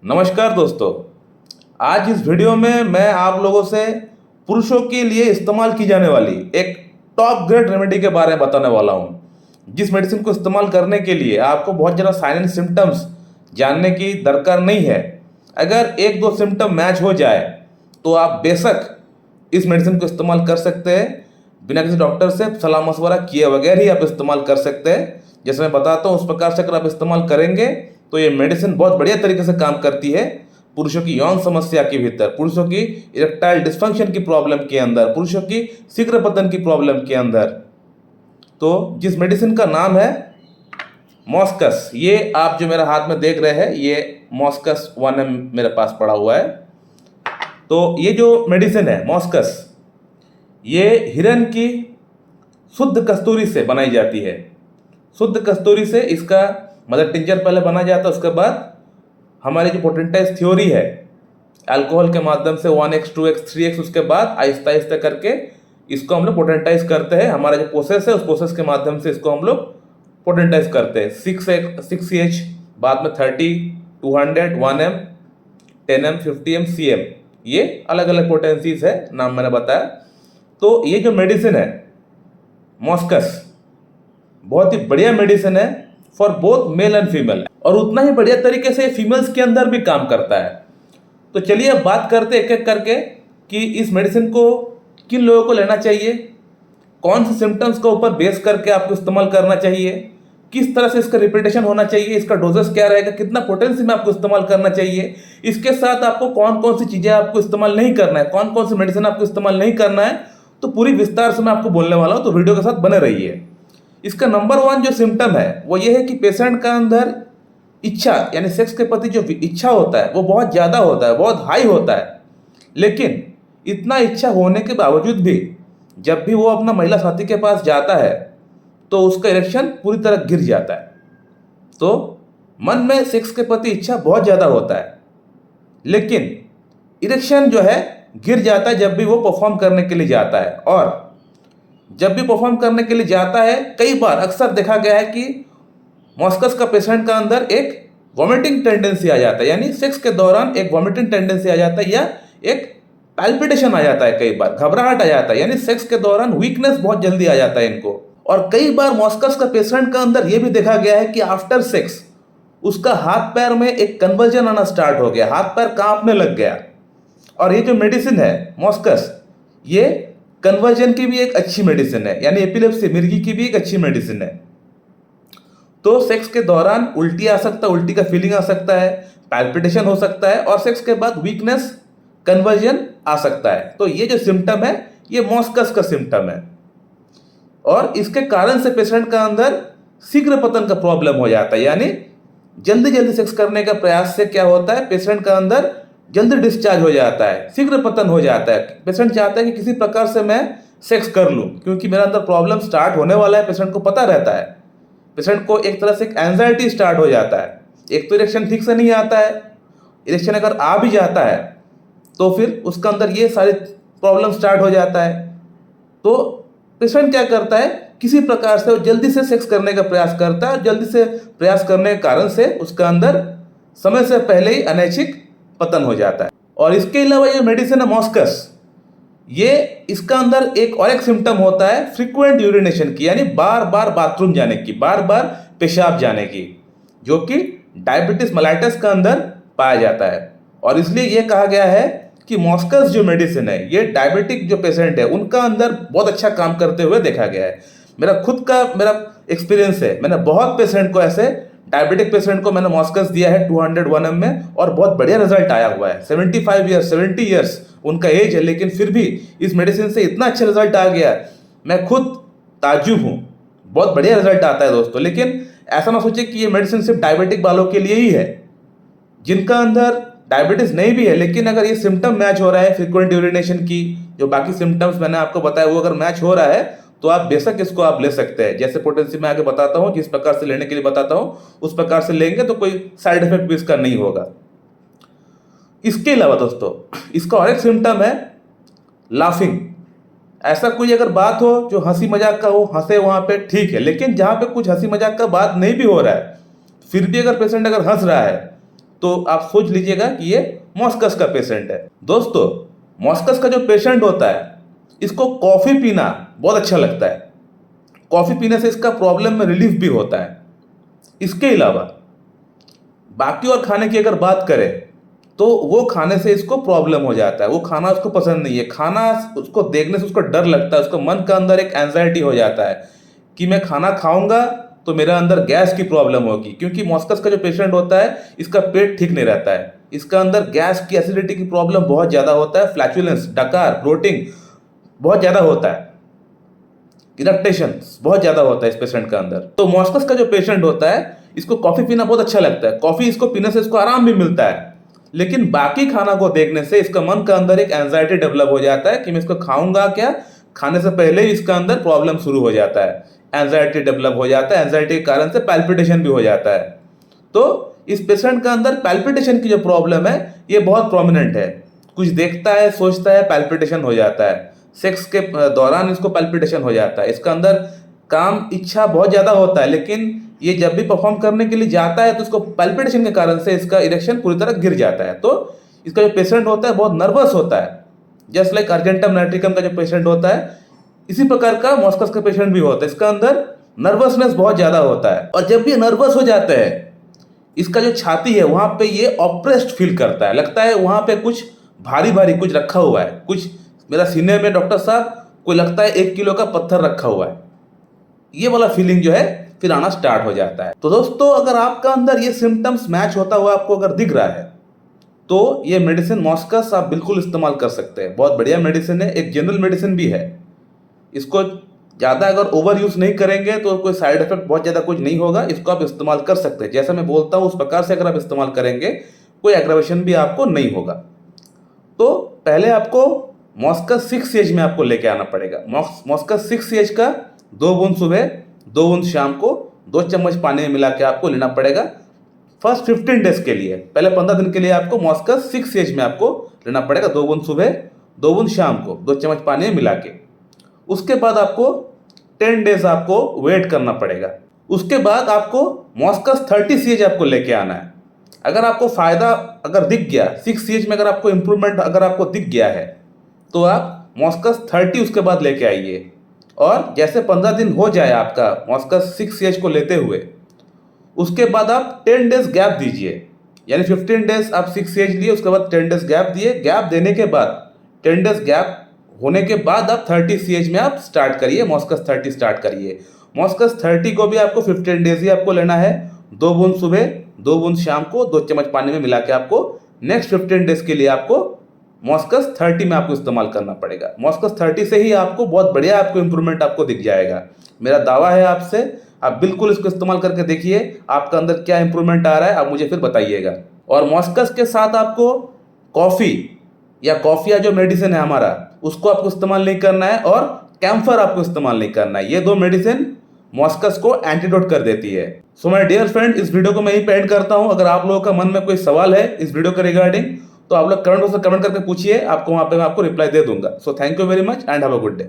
नमस्कार दोस्तों। आज इस वीडियो में मैं आप लोगों से पुरुषों के लिए इस्तेमाल की जाने वाली एक टॉप ग्रेड रेमेडी के बारे में बताने वाला हूं, जिस मेडिसिन को इस्तेमाल करने के लिए आपको बहुत ज़्यादा साइन एंड सिम्टम्स जानने की दरकार नहीं है। अगर एक दो सिम्टम मैच हो जाए तो आप बेशक इस मेडिसिन को इस्तेमाल कर सकते हैं। बिना किसी डॉक्टर से सलाह मशवरा किए बगैर ही आप इस्तेमाल कर सकते हैं। जैसे मैं बताता हूँ उस प्रकार से अगर आप इस्तेमाल करेंगे तो ये मेडिसिन बहुत बढ़िया तरीके से काम करती है। पुरुषों की यौन समस्या के भीतर, पुरुषों की इरेक्टाइल डिस्फंक्शन की प्रॉब्लम के अंदर, पुरुषों की शीघ्र पतन की प्रॉब्लम के अंदर, तो जिस मेडिसिन का नाम है मॉस्कस, ये आप जो मेरे हाथ में देख रहे हैं ये मॉस्कस 1M मेरे पास पड़ा हुआ है। तो ये जो मेडिसिन है मॉस्कस, ये हिरन की शुद्ध कस्तूरी से बनाई जाती है। शुद्ध कस्तूरी से इसका मदर टिंचर पहले बना जाता है, उसके बाद हमारी जो पोटेंटाइज थ्योरी है अल्कोहल के माध्यम से 1x 2x 3x, उसके बाद आहिस्ता आहिस्ता करके इसको हम लोग पोटेंटाइज करते हैं। हमारा जो प्रोसेस है उस प्रोसेस के माध्यम से इसको हम लोग पोटेंटाइज करते हैं। 6CH, बाद में 30, 200, 1M, 10M, 50M, CM, ये अलग अलग पोटेंसीज है, नाम मैंने बताया। तो ये जो मेडिसिन है मॉस्कस बहुत ही बढ़िया मेडिसिन है for both male and female, और उतना ही बढ़िया तरीके से फीमेल्स के अंदर भी काम करता है। तो चलिए अब बात करते एक एक करके कि इस मेडिसिन को किन लोगों को लेना चाहिए, कौन से सिम्टम्स के ऊपर बेस करके आपको इस्तेमाल करना चाहिए, किस तरह से इसका रिपीटेशन होना चाहिए, इसका डोजेस क्या रहेगा, कितना पोटेंसी में आपको इस्तेमाल करना चाहिए, इसके साथ आपको कौन कौन सी चीज़ें आपको इस्तेमाल नहीं करना है, कौन कौन सी मेडिसिन आपको इस्तेमाल नहीं करना है, तो पूरी विस्तार से मैं आपको बोलने वाला हूँ। तो वीडियो के साथ बने रहिए। इसका नंबर 1 जो सिम्टम है वो ये है कि पेशेंट का अंदर इच्छा, यानी सेक्स के प्रति जो इच्छा होता है वो बहुत ज़्यादा होता है, बहुत हाई होता है। लेकिन इतना इच्छा होने के बावजूद भी जब भी वो अपना महिला साथी के पास जाता है तो उसका इरेक्शन पूरी तरह गिर जाता है। तो मन में सेक्स के प्रति इच्छा बहुत ज़्यादा होता है, लेकिन इरेक्शन जो है गिर जाता है जब भी वो परफॉर्म करने के लिए जाता है। और जब भी परफॉर्म करने के लिए जाता है, कई बार अक्सर देखा गया है कि मॉस्कस का पेशेंट का अंदर एक वॉमिटिंग टेंडेंसी आ जाता है, यानी सेक्स के दौरान एक वॉमिटिंग टेंडेंसी आ जाता है, या एक पैल्पिटेशन आ जाता है, कई बार घबराहट आ जाता है, यानी सेक्स के दौरान वीकनेस बहुत जल्दी आ जाता है इनको। और कई बार मॉस्कस का पेशेंट का अंदर यह भी देखा गया है कि आफ्टर सेक्स उसका हाथ पैर में एक कन्वर्जन आना स्टार्ट हो गया, हाथ पैर कांपने लग गया। और ये जो मेडिसिन है मॉस्कस, ये कन्वर्जन की भी एक अच्छी मेडिसिन है, यानी एपिलेप्सी, मिर्गी की भी एक अच्छी मेडिसिन है। तो सेक्स के दौरान उल्टी आ सकता है, उल्टी का फीलिंग आ सकता है, पैल्पिटेशन हो सकता है, और सेक्स के बाद वीकनेस, कन्वर्जन आ सकता है। तो ये जो सिम्टम है ये मॉस्कस का सिम्टम है, और इसके कारण से पेशेंट का अंदर शीघ्र पतन का प्रॉब्लम हो जाता है, यानी जल्दी जल्दी सेक्स करने का प्रयास से क्या होता है, पेशेंट का अंदर जल्दी डिस्चार्ज हो जाता है, शीघ्र पतन हो जाता है। पेशेंट चाहता है कि किसी प्रकार से मैं सेक्स कर लूं, क्योंकि मेरा अंदर प्रॉब्लम स्टार्ट होने वाला है, पेशेंट को पता रहता है। पेशेंट को एक तरह से एक एंजाइटी स्टार्ट हो जाता है। एक तो इरेक्शन ठीक से नहीं आता है, इरेक्शन अगर आ भी जाता है तो फिर उसका अंदर ये सारी प्रॉब्लम स्टार्ट हो जाता है। तो पेशेंट क्या करता है, किसी प्रकार से जल्दी से सेक्स करने का प्रयास करता है, और जल्दी से प्रयास करने के कारण से उसका अंदर समय से पहले ही अनैच्छिक पतन हो जाता है। और इसके अलावा ये मेडिसिन है मॉस्कस, ये इसका अंदर एक और एक सिम्टम होता है फ्रीक्वेंट यूरिनेशन की, यानी बार बार बाथरूम जाने की, बार बार पेशाब जाने की, जो कि डायबिटीज मेलाइटस का अंदर पाया जाता है। और इसलिए ये कहा गया है कि मॉस्कस जो मेडिसिन है ये डायबिटिक जो पेशेंट है उनका अंदर बहुत अच्छा काम करते हुए देखा गया है। मेरा एक्सपीरियंस है, मैंने बहुत पेशेंट को, ऐसे डायबिटिक पेशेंट को मैंने मॉस्कस दिया है 200 1M में, और बहुत बढ़िया रिजल्ट आया हुआ है। 75 ईयर्स 70 ईयर्स उनका एज है, लेकिन फिर भी इस मेडिसिन से इतना अच्छा रिजल्ट आ गया, मैं खुद ताज्जुब हूँ। बहुत बढ़िया रिजल्ट आता है दोस्तों। लेकिन ऐसा ना सोचे कि ये मेडिसिन सिर्फ डायबिटिक वालों के लिए ही है। जिनका अंदर डायबिटीज नहीं भी है, लेकिन अगर ये सिम्टम मैच हो रहा है फ्रीक्वेंट यूरिनेशन की, जो बाकी सिम्टम्स मैंने आपको बताया वो अगर मैच हो रहा है तो आप बेशक इसको आप ले सकते हैं। जैसे पोटेंसी मैं आगे बताता हूँ, जिस प्रकार से लेने के लिए बताता हूँ उस प्रकार से लेंगे तो कोई साइड इफेक्ट भी इसका नहीं होगा। इसके अलावा दोस्तों इसका और एक सिम्टम है लाफिंग। ऐसा कोई अगर बात हो जो हंसी मजाक का हो, हंसे वहाँ पे ठीक है, लेकिन जहाँ पे कुछ हंसी मजाक का बात नहीं भी हो रहा है, फिर भी अगर पेशेंट अगर हंस रहा है तो आप सोच लीजिएगा कि ये मॉस्कस का पेशेंट है। दोस्तों, मॉस्कस का जो पेशेंट होता है, इसको कॉफ़ी पीना बहुत अच्छा लगता है। कॉफ़ी पीने से इसका प्रॉब्लम में रिलीफ भी होता है। इसके अलावा बाकी और खाने की अगर बात करें तो वो खाने से इसको प्रॉब्लम हो जाता है, वो खाना उसको पसंद नहीं है, खाना उसको देखने से उसको डर लगता है, उसको मन का अंदर एक एंजाइटी हो जाता है कि मैं खाना खाऊंगा तो मेरा अंदर गैस की प्रॉब्लम होगी, क्योंकि मॉस्कस का जो पेशेंट होता है इसका पेट ठीक नहीं रहता है, इसका अंदर गैस की एसिडिटी की प्रॉब्लम बहुत ज़्यादा होता है, फ्लैचुलेंस, डकार, ब्लोटिंग बहुत ज़्यादा होता है, इरिटेशन बहुत ज़्यादा होता है इस पेशेंट का अंदर। तो मॉस्कस का जो पेशेंट होता है इसको कॉफ़ी पीना बहुत अच्छा लगता है, कॉफ़ी इसको पीने से इसको आराम भी मिलता है, लेकिन बाकी खाना को देखने से इसका मन का अंदर एक एंजाइटी डेवलप हो जाता है कि मैं इसको खाऊंगा क्या, खाने से पहले ही इसका अंदर प्रॉब्लम शुरू हो जाता है, एंजाइटी डेवलप हो जाता है, एंजाइटी के कारण से पैल्पिटेशन भी हो जाता है। तो इस पेशेंट का अंदर पैल्पिटेशन की जो प्रॉब्लम है ये बहुत प्रोमिनेंट है, कुछ देखता है, सोचता है, पैल्पिटेशन हो जाता है, सेक्स के दौरान इसको पैल्पिटेशन हो जाता है, इसका अंदर काम इच्छा बहुत ज़्यादा होता है, लेकिन ये जब भी परफॉर्म करने के लिए जाता है तो इसको पैल्पिटेशन के कारण से इसका इरेक्शन पूरी तरह गिर जाता है। तो इसका जो पेशेंट होता है बहुत नर्वस होता है, जस्ट लाइक अर्जेंटम नाइट्रिकम का जो पेशेंट होता है इसी प्रकार का मॉस्कस का पेशेंट भी होता है, इसका अंदर नर्वसनेस बहुत ज़्यादा होता है, और जब भी नर्वस हो जाता है इसका जो छाती है वहाँ पे ये ऑप्रेस्ड फील करता है, लगता है वहाँ पे कुछ भारी भारी कुछ रखा हुआ है, कुछ मेरा सीने में डॉक्टर साहब कोई लगता है 1 किलो का पत्थर रखा हुआ है, ये वाला फीलिंग जो है फिर आना स्टार्ट हो जाता है। तो दोस्तों, अगर आपका अंदर ये सिम्टम्स मैच होता हुआ आपको अगर दिख रहा है तो ये मेडिसिन मॉस्कस आप बिल्कुल इस्तेमाल कर सकते हैं, बहुत बढ़िया मेडिसिन है, एक जनरल मेडिसिन भी है, इसको ज़्यादा अगर ओवर यूज़ नहीं करेंगे तो कोई साइड इफेक्ट बहुत ज़्यादा कुछ नहीं होगा, इसको आप इस्तेमाल कर सकते हैं, जैसा मैं बोलता हूँ उस प्रकार से अगर आप इस्तेमाल करेंगे कोई एग्रावेशन भी आपको नहीं होगा। तो पहले आपको मॉस्कस 6CH में आपको लेके आना पड़ेगा। मॉस्कस 6CH का 2 बूंद सुबह 2 बूंद शाम को 2 चम्मच पानी में मिला के आपको लेना पड़ेगा फर्स्ट 15 डेज के लिए। पहले 15 दिन के लिए आपको मॉस्कस 6CH में आपको लेना पड़ेगा, 2 बूंद सुबह 2 बूंद शाम को 2 चम्मच पानी में मिला के। उसके बाद आपको 10 डेज आपको वेट करना पड़ेगा। उसके बाद आपको मॉस्कस 30CH आपको लेके आना है। अगर आपको फ़ायदा अगर दिख गया 6CH में, अगर आपको इम्प्रूवमेंट अगर आपको दिख गया है तो आप मॉस्कस 30 उसके बाद लेके आइए, और जैसे 15 दिन हो जाए आपका मॉस्कस 6CH को लेते हुए, उसके बाद आप 10 डेज गैप दीजिए, यानी 15 डेज आप 6CH लिए, उसके बाद 10 डेज गैप दिए, गैप देने के बाद 10 डेज गैप होने के बाद आप 30CH में आप स्टार्ट करिए, मॉस्कस 30 स्टार्ट करिए। मॉस्कस 30 को भी आपको 15 डेज ही आपको लेना है, 2 बूंद सुबह 2 बूंद शाम को 2 चम्मच पानी में मिला के आपको नेक्स्ट 15 डेज के लिए आपको मॉस्कस 30 में आपको इस्तेमाल करना पड़ेगा। मॉस्कस 30 से ही आपको बहुत बढ़िया आपको इंप्रूवमेंट आपको दिख जाएगा। मेरा दावा है आपसे, आप बिल्कुल इसको इस्तेमाल करके देखिए आपका अंदर क्या इंप्रूवमेंट आ रहा है, आप मुझे फिर बताइएगा। और मॉस्कस के साथ आपको कॉफ़ी या कॉफिया जो मेडिसिन है हमारा उसको आपको इस्तेमाल नहीं करना है, और कैम्फर आपको इस्तेमाल नहीं करना है। ये 2 मेडिसिन मॉस्कस को एंटीडोट कर देती है। सो माय डियर फ्रेंड, इस वीडियो को मैं यहीं पे एंड करता हूं। अगर आप लोगों का मन में कोई सवाल है इस वीडियो के रिगार्डिंग तो आप लोग कमेंट बॉक्स में कमेंट करके पूछिए, आपको वहां पे मैं आपको रिप्लाई दे दूंगा। So thank you very much and have a good day.